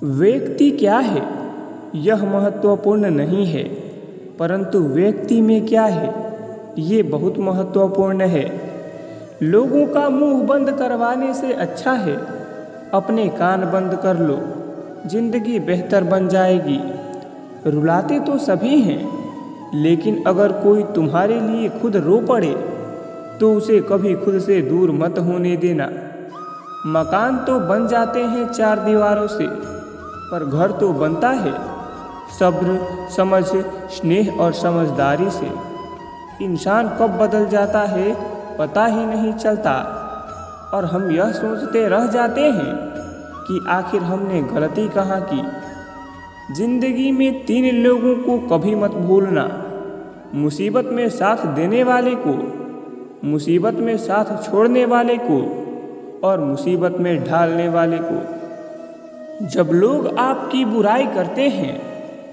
व्यक्ति क्या है यह महत्वपूर्ण नहीं है, परंतु व्यक्ति में क्या है ये बहुत महत्वपूर्ण है। लोगों का मुंह बंद करवाने से अच्छा है अपने कान बंद कर लो, जिंदगी बेहतर बन जाएगी। रुलाते तो सभी हैं, लेकिन अगर कोई तुम्हारे लिए खुद रो पड़े तो उसे कभी खुद से दूर मत होने देना। मकान तो बन जाते हैं चार दीवारों से, पर घर तो बनता है सब्र, समझ, स्नेह और समझदारी से। इंसान कब बदल जाता है पता ही नहीं चलता, और हम यह सोचते रह जाते हैं कि आखिर हमने गलती कहाँ की। जिंदगी में 3 लोगों को कभी मत भूलना, मुसीबत में साथ देने वाले को, मुसीबत में साथ छोड़ने वाले को और मुसीबत में ढालने वाले को। जब लोग आपकी बुराई करते हैं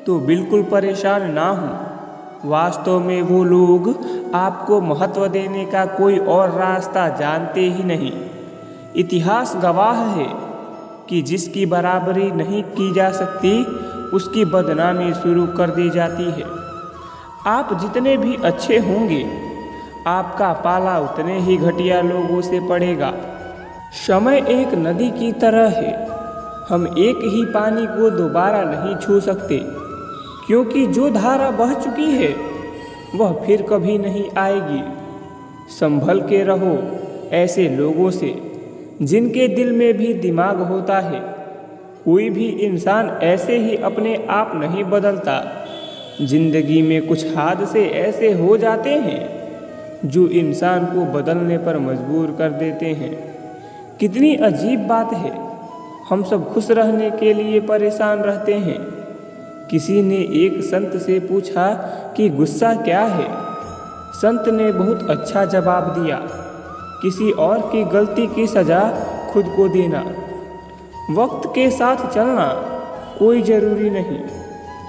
तो बिल्कुल परेशान ना हो। वास्तव में वो लोग आपको महत्व देने का कोई और रास्ता जानते ही नहीं। इतिहास गवाह है कि जिसकी बराबरी नहीं की जा सकती उसकी बदनामी शुरू कर दी जाती है। आप जितने भी अच्छे होंगे आपका पाला उतने ही घटिया लोगों से पड़ेगा। समय एक नदी की तरह है, हम एक ही पानी को दोबारा नहीं छू सकते, क्योंकि जो धारा बह चुकी है वह फिर कभी नहीं आएगी। संभल के रहो ऐसे लोगों से जिनके दिल में भी दिमाग होता है। कोई भी इंसान ऐसे ही अपने आप नहीं बदलता। जिंदगी में कुछ हादसे ऐसे हो जाते हैं जो इंसान को बदलने पर मजबूर कर देते हैं। कितनी अजीब बात है, हम सब खुश रहने के लिए परेशान रहते हैं। किसी ने एक संत से पूछा कि गुस्सा क्या है। संत ने बहुत अच्छा जवाब दिया, किसी और की गलती की सज़ा खुद को देना। वक्त के साथ चलना कोई ज़रूरी नहीं,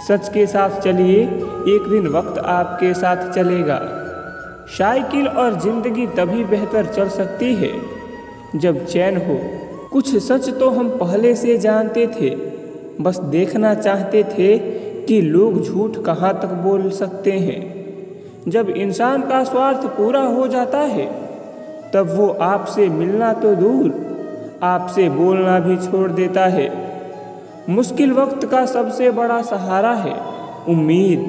सच के साथ चलिए, एक दिन वक्त आपके साथ चलेगा। साइकिल और ज़िंदगी तभी बेहतर चल सकती है जब चैन हो। कुछ सच तो हम पहले से जानते थे, बस देखना चाहते थे कि लोग झूठ कहाँ तक बोल सकते हैं। जब इंसान का स्वार्थ पूरा हो जाता है तब वो आपसे मिलना तो दूर, आपसे बोलना भी छोड़ देता है। मुश्किल वक्त का सबसे बड़ा सहारा है उम्मीद,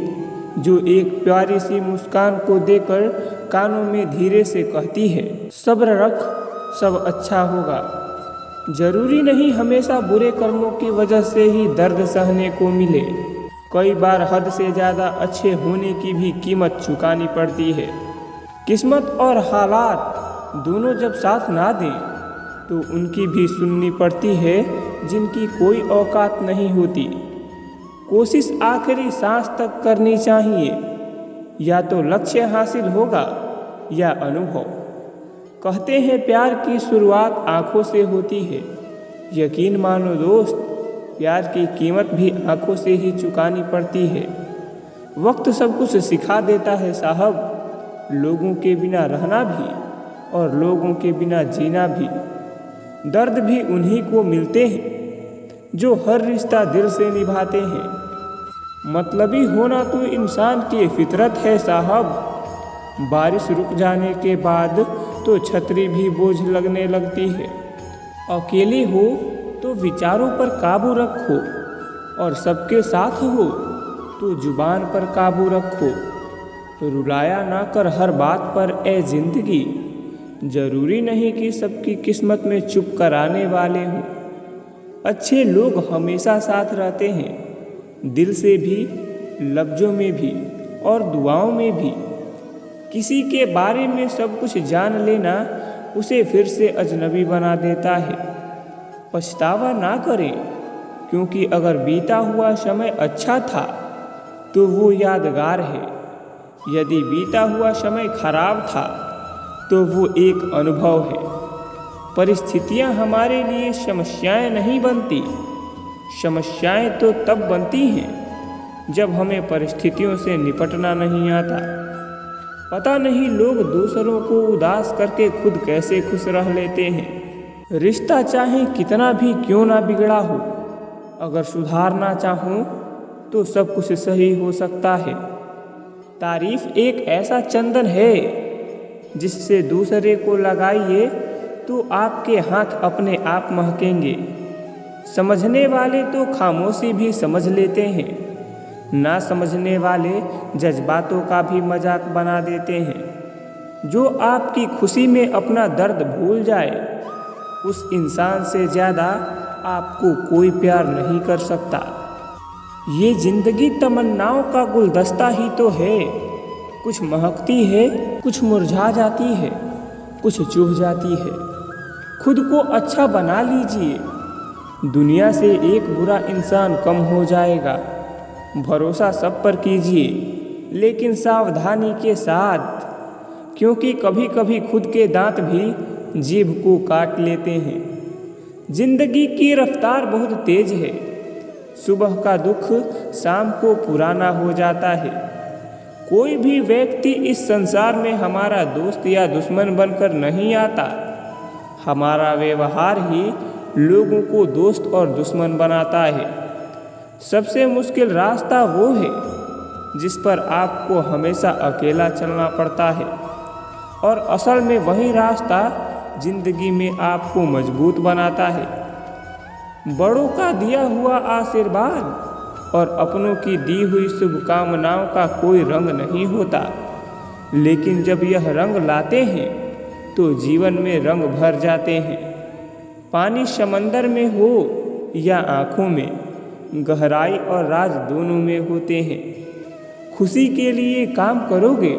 जो एक प्यारी सी मुस्कान को देकर कानों में धीरे से कहती है, सब्र रख, सब अच्छा होगा। जरूरी नहीं हमेशा बुरे कर्मों की वजह से ही दर्द सहने को मिले। कई बार हद से ज़्यादा अच्छे होने की भी कीमत चुकानी पड़ती है। किस्मत और हालात दोनों जब साथ ना दें तो उनकी भी सुननी पड़ती है जिनकी कोई औकात नहीं होती। कोशिश आखिरी सांस तक करनी चाहिए, या तो लक्ष्य हासिल होगा या अनुभव। कहते हैं प्यार की शुरुआत आंखों से होती है। यकीन मानो दोस्त, प्यार की कीमत भी आंखों से ही चुकानी पड़ती है। वक्त सब कुछ सिखा देता है साहब, लोगों के बिना रहना भी और लोगों के बिना जीना भी। दर्द भी उन्हीं को मिलते हैं जो हर रिश्ता दिल से निभाते हैं। मतलबी होना तो इंसान की फितरत है साहब। बारिश रुक जाने के बाद तो छतरी भी बोझ लगने लगती है। अकेले हो तो विचारों पर काबू रखो, और सबके साथ हो तो जुबान पर काबू रखो। रुलाया ना कर हर बात पर ए जिंदगी, जरूरी नहीं कि सबकी किस्मत में चुप कराने वाले हों। अच्छे लोग हमेशा साथ रहते हैं, दिल से भी, लफ्ज़ों में भी और दुआओं में भी। किसी के बारे में सब कुछ जान लेना उसे फिर से अजनबी बना देता है। पछतावा ना करें, क्योंकि अगर बीता हुआ समय अच्छा था तो वो यादगार है। यदि बीता हुआ समय खराब था तो वो एक अनुभव है। परिस्थितियाँ हमारे लिए समस्याएं नहीं बनती, समस्याएं तो तब बनती हैं जब हमें परिस्थितियों से निपटना नहीं आता। पता नहीं लोग दूसरों को उदास करके खुद कैसे खुश रह लेते हैं। रिश्ता चाहे कितना भी क्यों ना बिगड़ा हो, अगर सुधारना चाहूँ तो सब कुछ सही हो सकता है। तारीफ एक ऐसा चंदन है जिससे दूसरे को लगाइए तो आपके हाथ अपने आप महकेंगे। समझने वाले तो खामोशी भी समझ लेते हैं, ना समझने वाले जज्बातों का भी मजाक बना देते हैं। जो आपकी खुशी में अपना दर्द भूल जाए, उस इंसान से ज़्यादा आपको कोई प्यार नहीं कर सकता। ये जिंदगी तमन्नाओं का गुलदस्ता ही तो है। कुछ महकती है, कुछ मुरझा जाती है, कुछ चुभ जाती है। खुद को अच्छा बना लीजिए, दुनिया से एक बुरा इंसान कम हो जाएगा। भरोसा सब पर कीजिए, लेकिन सावधानी के साथ, क्योंकि कभी कभी खुद के दांत भी जीभ को काट लेते हैं। जिंदगी की रफ्तार बहुत तेज है। सुबह का दुख शाम को पुराना हो जाता है। कोई भी व्यक्ति इस संसार में हमारा दोस्त या दुश्मन बनकर नहीं आता। हमारा व्यवहार ही लोगों को दोस्त और दुश्मन बनाता है। सबसे मुश्किल रास्ता वो है जिस पर आपको हमेशा अकेला चलना पड़ता है, और असल में वही रास्ता जिंदगी में आपको मजबूत बनाता है। बड़ों का दिया हुआ आशीर्वाद और अपनों की दी हुई शुभकामनाओं का कोई रंग नहीं होता, लेकिन जब यह रंग लाते हैं तो जीवन में रंग भर जाते हैं। पानी समंदर में हो या आँखों में, गहराई और राज दोनों में होते हैं। खुशी के लिए काम करोगे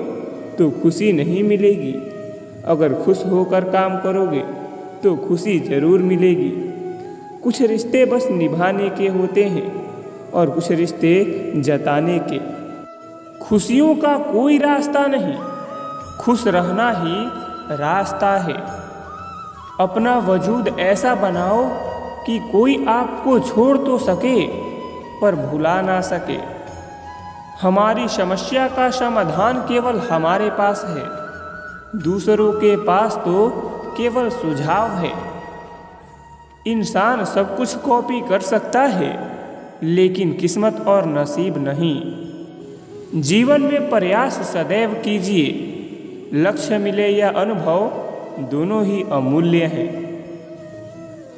तो खुशी नहीं मिलेगी, अगर खुश होकर काम करोगे तो खुशी जरूर मिलेगी। कुछ रिश्ते बस निभाने के होते हैं और कुछ रिश्ते जताने के। खुशियों का कोई रास्ता नहीं, खुश रहना ही रास्ता है। अपना वजूद ऐसा बनाओ कि कोई आपको छोड़ तो सके पर भुला ना सके। हमारी समस्या का समाधान केवल हमारे पास है, दूसरों के पास तो केवल सुझाव है। इंसान सब कुछ कॉपी कर सकता है, लेकिन किस्मत और नसीब नहीं। जीवन में प्रयास सदैव कीजिए, लक्ष्य मिले या अनुभव दोनों ही अमूल्य हैं।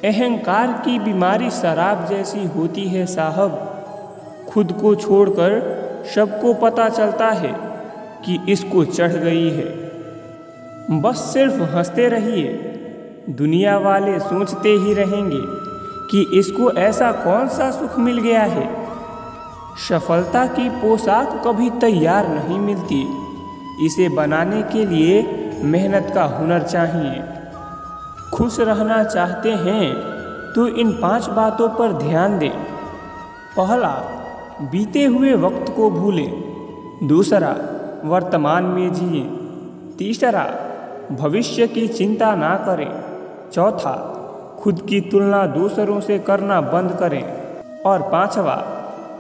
अहंकार की बीमारी शराब जैसी होती है साहब। खुद को छोड़कर सबको पता चलता है कि इसको चढ़ गई है। बस सिर्फ हंसते रहिए, दुनिया वाले सोचते ही रहेंगे कि इसको ऐसा कौन सा सुख मिल गया है। सफलता की पोशाक कभी तैयार नहीं मिलती, इसे बनाने के लिए मेहनत का हुनर चाहिए। खुश रहना चाहते हैं तो इन 5 बातों पर ध्यान दें। पहला, बीते हुए वक्त को भूलें। दूसरा, वर्तमान में जिए। तीसरा, भविष्य की चिंता ना करें। चौथा, खुद की तुलना दूसरों से करना बंद करें। और पांचवा,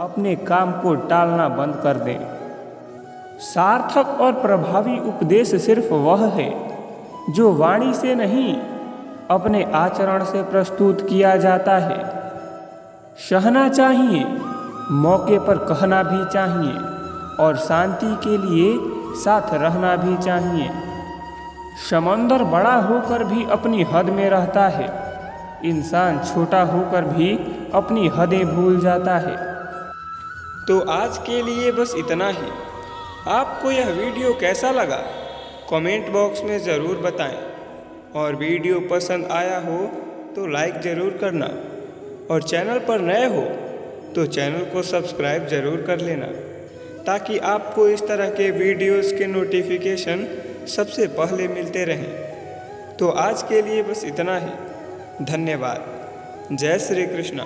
अपने काम को टालना बंद कर दें। सार्थक और प्रभावी उपदेश सिर्फ वह है जो वाणी से नहीं, अपने आचरण से प्रस्तुत किया जाता है। सहना चाहिए, मौके पर कहना भी चाहिए, और शांति के लिए साथ रहना भी चाहिए। समंदर बड़ा होकर भी अपनी हद में रहता है, इंसान छोटा होकर भी अपनी हदें भूल जाता है। तो आज के लिए बस इतना ही। आपको यह वीडियो कैसा लगा कमेंट बॉक्स में ज़रूर बताएं, और वीडियो पसंद आया हो तो लाइक ज़रूर करना, और चैनल पर नए हो तो चैनल को सब्सक्राइब ज़रूर कर लेना, ताकि आपको इस तरह के वीडियोस के नोटिफिकेशन सबसे पहले मिलते रहें। तो आज के लिए बस इतना ही। धन्यवाद। जय श्री कृष्णा।